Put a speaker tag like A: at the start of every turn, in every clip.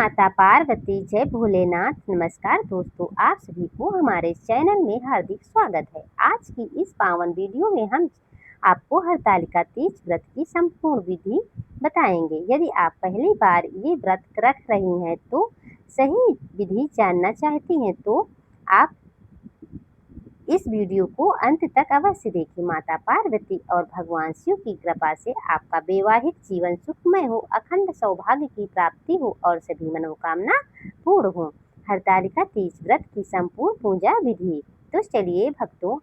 A: माता पार्वती, जय भोलेनाथ। नमस्कार दोस्तों, आप सभी को हमारे चैनल में हार्दिक स्वागत है। आज की इस पावन वीडियो में हम आपको हरतालिका तीज व्रत की संपूर्ण विधि बताएंगे। यदि आप पहली बार ये व्रत रख रही हैं तो सही विधि जानना चाहती हैं तो आप इस वीडियो को अंत तक अवश्य देखें। माता पार्वती और भगवान शिव की कृपा से आपका वैवाहिक जीवन सुखमय हो, अखंड सौभाग्य की प्राप्ति हो और सभी मनोकामना पूर्ण हो। हरतालिका तीज व्रत की संपूर्ण पूजा विधि। तो चलिए भक्तों,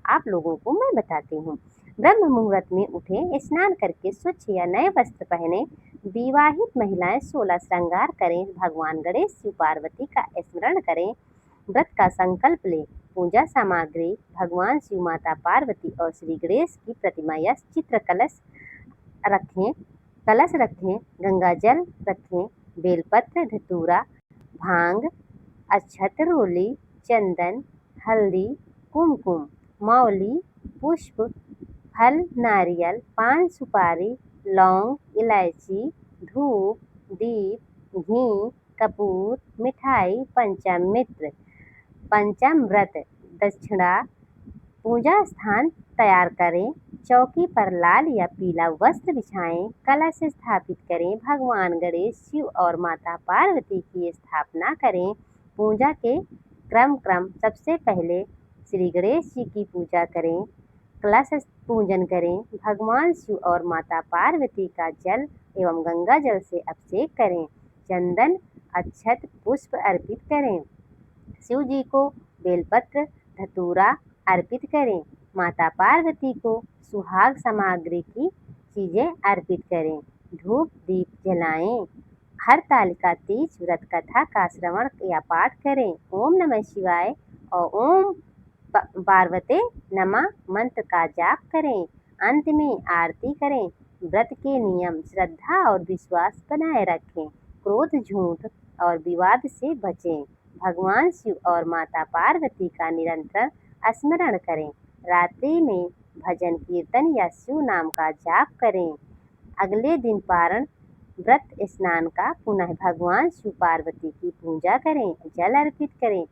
A: आप लोगों को मैं बताती हूँ। ब्रह्म मुहूर्त में उठें, स्नान करके स्वच्छ या नए वस्त्र पहने। विवाहित महिलाएं 16 श्रृंगार करें, भगवान गणेश शिव पार्वती का स्मरण करें, व्रत का संकल्प लें। पूजा सामग्री: भगवान शिव, माता पार्वती और श्री गणेश की प्रतिमा या चित्र कलश रखें, गंगा जल रखें, बेलपत्र, धतूरा, भांग, अक्षत, रोली, चंदन, हल्दी, कुमकुम, मौली, पुष्प, फल, नारियल, पान, सुपारी, लौंग, इलायची, धूप, दीप, घी, कपूर, मिठाई, पंचामृत। पंचम व्रत दक्षिणा: पूजा स्थान तैयार करें, चौकी पर लाल या पीला वस्त्र बिछाएं, कलश स्थापित करें, भगवान गणेश शिव और माता पार्वती की स्थापना करें। पूजा के क्रम सबसे पहले श्री गणेश जी की पूजा करें, कलश पूजन करें, भगवान शिव और माता पार्वती का जल एवं गंगा जल से अभिषेक करें, चंदन, अक्षत, पुष्प अर्पित करें, शिव जी को बेलपत्र, धतूरा अर्पित करें, माता पार्वती को सुहाग सामग्री की चीजें अर्पित करें, धूप दीप जलाएं। हरतालिका तीज व्रत कथा का श्रवण या पाठ करें। ओम नमः शिवाय और ओम पार्वते नमः मंत्र का जाप करें। अंत में आरती करें। व्रत के नियम: श्रद्धा और विश्वास बनाए रखें, क्रोध, झूठ और विवाद से बचें, भगवान शिव और माता पार्वती का निरंतर स्मरण करें, रात्रि में भजन कीर्तन या शिव नाम का जाप करें। अगले दिन पारण व्रत स्नान का पुनः भगवान शिव पार्वती की पूजा करें, जल अर्पित करें,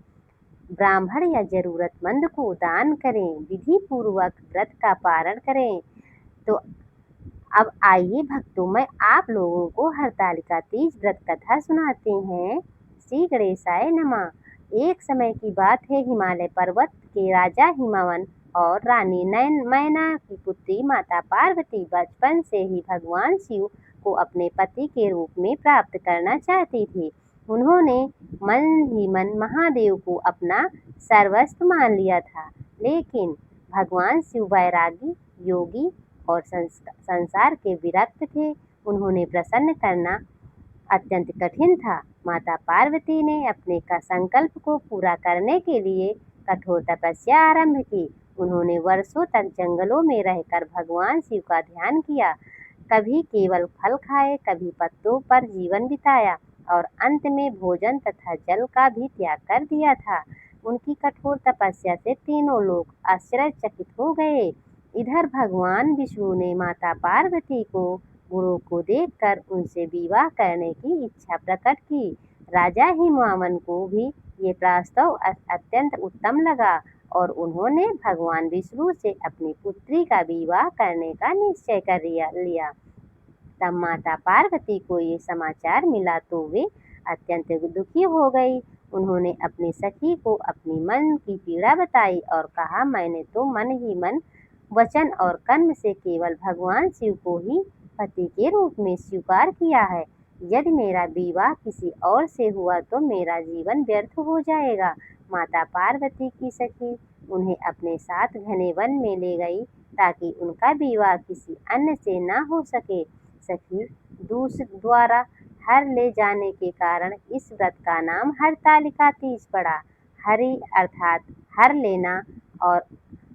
A: ब्राह्मण या जरूरतमंद को दान करें, विधि पूर्वक व्रत का पारण करें। तो अब आइए भक्तों, मैं आप लोगों को हरतालिका तीज व्रत कथा सुनाते हैं। श्री गणेशाय नमः। एक समय की बात है, हिमालय पर्वत के राजा हिमवन और रानी मैना की पुत्री माता पार्वती बचपन से ही भगवान शिव को अपने पति के रूप में प्राप्त करना चाहती थी। उन्होंने मन ही मन महादेव को अपना सर्वस्व मान लिया था, लेकिन भगवान शिव वैरागी, योगी और संसार के विरक्त थे। उन्होंने प्रसन्न करना अत्यंत कठिन था। माता पार्वती ने अपने का संकल्प को पूरा करने के लिए कठोर तपस्या आरंभ की। उन्होंने वर्षों तक जंगलों में रहकर भगवान शिव का ध्यान किया, कभी केवल फल खाए, कभी पत्तों पर जीवन बिताया और अंत में भोजन तथा जल का भी त्याग कर दिया था। उनकी कठोर तपस्या से तीनों लोग आश्चर्यचकित हो गए। इधर भगवान विष्णु ने माता पार्वती को गुरु को देखकर उनसे विवाह करने की इच्छा प्रकट की। राजा हिमवान को भी ये प्रस्ताव अत्यंत उत्तम लगा और उन्होंने भगवान विष्णु से अपनी पुत्री का विवाह करने का निश्चय कर लिया। तब माता पार्वती को ये समाचार मिला तो वे अत्यंत दुखी हो गई। उन्होंने अपनी सखी को अपनी मन की पीड़ा बताई और कहा, मैंने तो मन ही मन, वचन और कर्म से केवल भगवान शिव को ही पति के रूप में स्वीकार किया है। यदि मेरा विवाह किसी और से हुआ तो मेरा जीवन व्यर्थ हो जाएगा। माता पार्वती की सखी उन्हें अपने साथ घने वन में ले गई ताकि उनका विवाह किसी अन्य से न हो सके। सखी द्वारा हर ले जाने के कारण इस व्रत का नाम हरतालिका तीज पड़ा। हरि अर्थात हर लेना और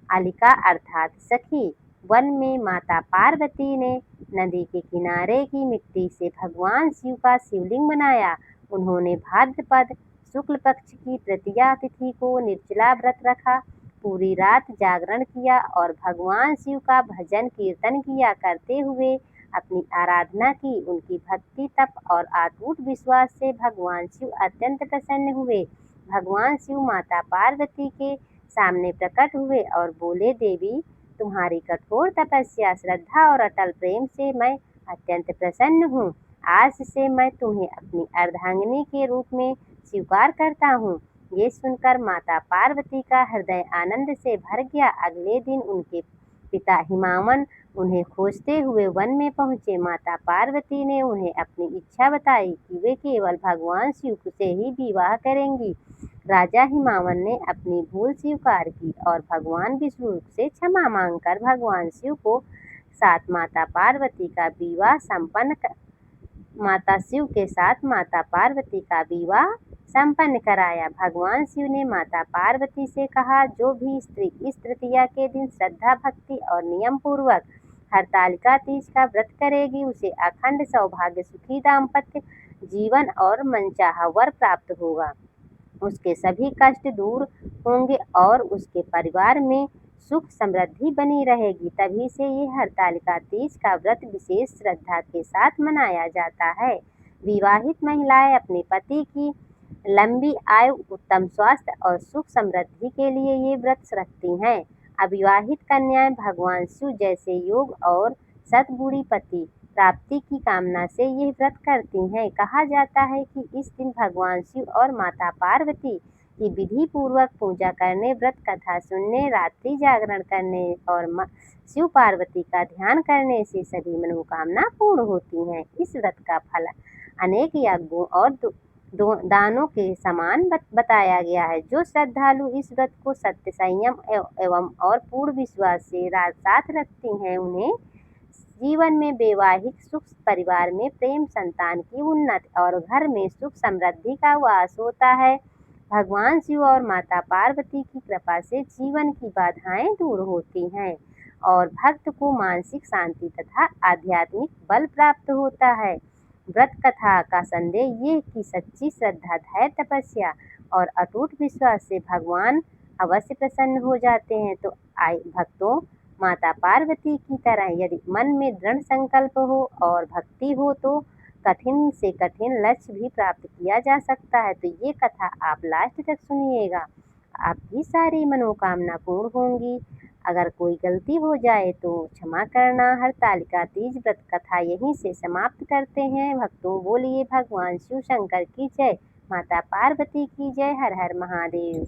A: आलिका अर्थात सखी। वन में माता पार्वती ने नदी के किनारे की मिट्टी से भगवान शिव का शिवलिंग बनाया। उन्होंने भाद्रपद शुक्ल पक्ष की तृतीया तिथि को निर्जला व्रत रखा, पूरी रात जागरण किया और भगवान शिव का भजन कीर्तन किया करते हुए अपनी आराधना की। उनकी भक्ति, तप और अटूट विश्वास से भगवान शिव अत्यंत प्रसन्न हुए। भगवान शिव माता पार्वती के सामने प्रकट हुए और बोले, देवी, तुम्हारी कठोर तपस्या, श्रद्धा और अटल प्रेम से मैं अत्यंत प्रसन्न हूँ। आज से मैं तुम्हें अपनी अर्धांगिनी के रूप में स्वीकार करता हूँ। ये सुनकर माता पार्वती का हृदय आनंद से भर गया। अगले दिन उनके पिता हिमावन उन्हें खोजते हुए वन में पहुंचे। माता पार्वती ने उन्हें अपनी इच्छा बताई कि वे केवल भगवान शिव से ही विवाह करेंगी। राजा हिमावन ने अपनी भूल स्वीकार की और भगवान विष्णु से क्षमा मांगकर भगवान शिव को साथ माता पार्वती का विवाह संपन्न माता शिव के साथ माता पार्वती का विवाह संपन्न कराया। भगवान शिव ने माता पार्वती से कहा, जो भी स्त्री इस तृतीया के दिन श्रद्धा, भक्ति और नियम पूर्वक हरतालिका तीज का व्रत करेगी, उसे अखंड सौभाग्य, सुखी दाम्पत्य जीवन और मनचाहा वर प्राप्त होगा। उसके सभी कष्ट दूर होंगे और उसके परिवार में सुख समृद्धि बनी रहेगी। तभी से ये हरतालिका तीज का व्रत विशेष श्रद्धा के साथ मनाया जाता है। विवाहित महिलाएं अपने पति की लंबी आयु, उत्तम स्वास्थ्य और सुख समृद्धि के लिए ये व्रत रखती हैं। अविवाहित कन्याएं भगवान शिव जैसे योग और सद्गुणी पति प्राप्ति की कामना से यह व्रत करती हैं। कहा जाता है कि इस दिन भगवान शिव और माता पार्वती की विधि पूर्वक पूजा करने, व्रत कथा सुनने, रात्रि जागरण करने और शिव पार्वती का ध्यान करने से सभी मनोकामना पूर्ण होती हैं। इस व्रत का फल अनेक यज्ञों और दानों के समान बताया गया है। जो श्रद्धालु इस व्रत को सत्य, संयम एवं और पूर्ण विश्वास से साथ रखती हैं, उन्हें जीवन में वैवाहिक सुख, परिवार में प्रेम, संतान की उन्नति और घर में सुख समृद्धि का वास होता है। भगवान शिव और माता पार्वती की कृपा से जीवन की बाधाएं दूर होती हैं और भक्त को मानसिक शांति तथा आध्यात्मिक बल प्राप्त होता है। व्रत कथा का संदेश ये कि सच्ची श्रद्धा, धैर्य, तपस्या और अटूट विश्वास से भगवान अवश्य प्रसन्न हो जाते हैं। तो भक्तों, माता पार्वती की तरह यदि मन में दृढ़ संकल्प हो और भक्ति हो तो कठिन से कठिन लक्ष्य भी प्राप्त किया जा सकता है। तो ये कथा आप लास्ट तक सुनिएगा, आपकी सारी मनोकामना पूर्ण होंगी। अगर कोई गलती हो जाए तो क्षमा करना। हरतालिका तीज व्रत कथा यहीं से समाप्त करते हैं। भक्तों, बोलिए भगवान शिव शंकर की जय, माता पार्वती की जय। हर हर महादेव।